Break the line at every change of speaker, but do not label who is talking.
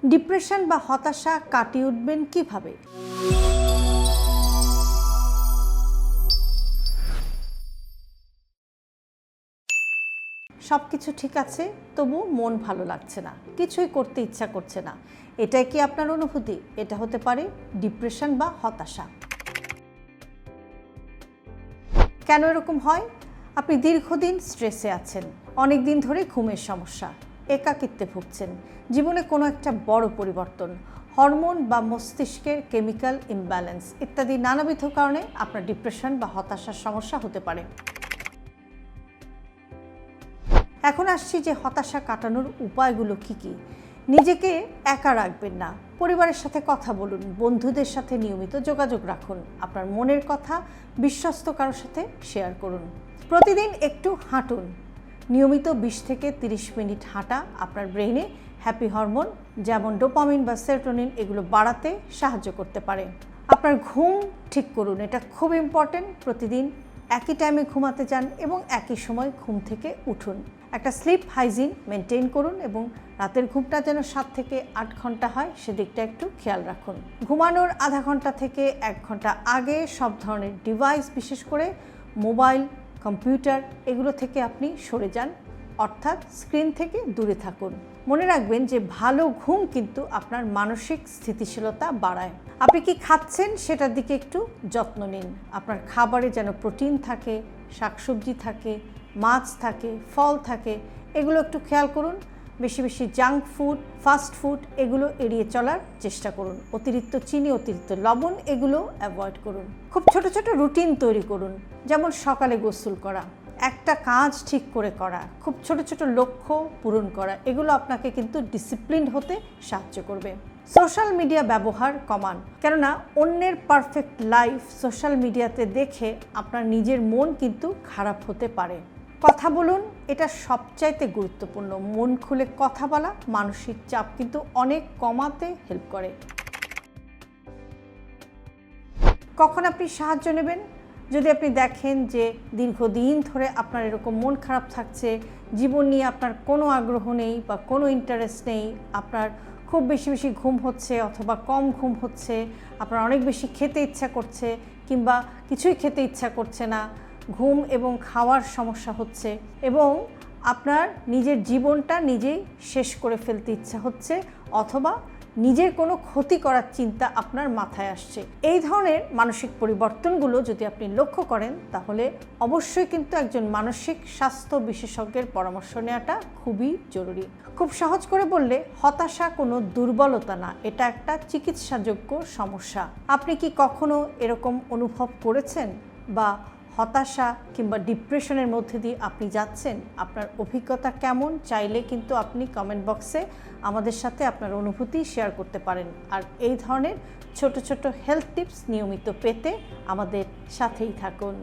Depression বা হতাশা কাটিয়ে উঠবেন কিভাবে? সব কিছু ঠিক আছে, তবু মন ভালো লাগছে না, কিছুই করতে ইচ্ছা করছে না। এটাই কি আপনার অনুভূতি? এটা হতে পারে ডিপ্রেশন বা হতাশা। কেন এরকম হয়? আপনি দীর্ঘদিন স্ট্রেসে আছেন, অনেক দিন ধরে ঘুমের সমস্যা, একাকিত্বে ভুগছেন, জীবনে কোনো একটা বড় পরিবর্তন, হরমোন বা মস্তিষ্কের কেমিক্যাল ইমব্যালেন্স ইত্যাদি নানাবিধ কারণে আপনার ডিপ্রেশন বা হতাশার সমস্যা হতে পারে। এখন আসছি যে হতাশা কাটানোর উপায়গুলো কি কি। নিজেকে একা রাখবেন না, পরিবারের সাথে কথা বলুন, বন্ধুদের সাথে নিয়মিত যোগাযোগ রাখুন, আপনার মনের কথা বিশ্বস্ত কারোর সাথে শেয়ার করুন। প্রতিদিন একটু হাঁটুন, নিয়মিত 20 থেকে 30 মিনিট হাঁটা আপনার ব্রেইনে হ্যাপি হরমোন যেমন ডোপামিন বা সেরোটোনিন এগুলো বাড়াতে সাহায্য করতে পারে। আপনার ঘুম ঠিক করুন, এটা খুব ইম্পর্টেন্ট। প্রতিদিন একই টাইমে ঘুমাতে যান এবং একই সময় ঘুম থেকে উঠুন। একটা স্লিপ হাইজিন মেনটেন করুন এবং রাতের ঘুমটা যেন 7 থেকে 8 ঘন্টা হয় সেদিকটা একটু খেয়াল রাখুন। ঘুমানোর আধা ঘন্টা থেকে 1 ঘন্টা আগে সব ধরনের ডিভাইস, বিশেষ করে মোবাইল, কম্পিউটার এগুলো থেকে আপনি সরে যান, অর্থাৎ স্ক্রিন থেকে দূরে থাকুন। মনে রাখবেন যে ভালো ঘুম কিন্তু আপনার মানসিক স্থিতিশীলতা বাড়ায়। আপনি কি খাচ্ছেন সেটার দিকে একটু যত্ন নিন। আপনার খাবারে যেন প্রোটিন থাকে, শাকসবজি থাকে, মাছ থাকে, ফল থাকে, এগুলো একটু খেয়াল করুন। বেশি বেশি জাঙ্ক ফুড, ফাস্ট ফুড এগুলো এড়িয়ে চলার চেষ্টা করুন। অতিরিক্ত চিনি, অতিরিক্ত লবণ এগুলো অ্যাভয়েড করুন। খুব ছোট ছোট রুটিন তৈরি করুন, যেমন সকালে গোসল করা, একটা কাজ ঠিক করে করা, খুব ছোট ছোট লক্ষ্য পূরণ করা, এগুলো আপনাকে কিন্তু ডিসিপ্লিন হতে সাহায্য করবে। সোশ্যাল মিডিয়া ব্যবহার কমান, কেননা অন্যের পারফেক্ট লাইফ সোশ্যাল মিডিয়াতে দেখে আপনার নিজের মন কিন্তু খারাপ হতে পারে। কথা বলুন, এটা সবচাইতে গুরুত্বপূর্ণ। মন খুলে কথা বলা মানসিক চাপ কিন্তু অনেক কমাতে হেল্প করে। কখন আপনি সাহায্য নেবেন? যদি আপনি দেখেন যে দীর্ঘদিন ধরে আপনার এরকম মন খারাপ থাকছে, জীবন নিয়ে আপনার কোনো আগ্রহ নেই বা কোনো ইন্টারেস্ট নেই, আপনার খুব বেশি বেশি ঘুম হচ্ছে অথবা কম ঘুম হচ্ছে, আপনার অনেক বেশি খেতে ইচ্ছা করছে কিংবা কিছুই খেতে ইচ্ছা করছে না, ঘুম এবং খাওয়ার সমস্যা হচ্ছে এবং আপনার নিজের জীবনটা নিজেই শেষ করে ফেলতে ইচ্ছা হচ্ছে অথবা নিজের কোনো ক্ষতি করার চিন্তা আপনার মাথায় আসছে, এই ধরনের মানসিক পরিবর্তনগুলো যদি আপনি লক্ষ্য করেন তাহলে অবশ্যই কিন্তু একজন মানসিক স্বাস্থ্য বিশেষজ্ঞের পরামর্শ নেওয়াটা খুবই জরুরি। খুব সহজ করে বললে হতাশা কোনো দুর্বলতা না, এটা একটা চিকিৎসাযোগ্য সমস্যা। আপনি কি কখনো এরকম অনুভব করেছেন বা হতাশা কিংবা ডিপ্রেশনের মধ্যে দিয়ে আপনি যাচ্ছেন? আপনার অভিজ্ঞতা কেমন? চাইলে কিন্তু আপনি কমেন্ট বক্সে আমাদের সাথে আপনার অনুভূতি শেয়ার করতে পারেন। আর এই ধরনের ছোট ছোট হেলথ টিপস নিয়মিত পেতে আমাদের সাথেই থাকুন।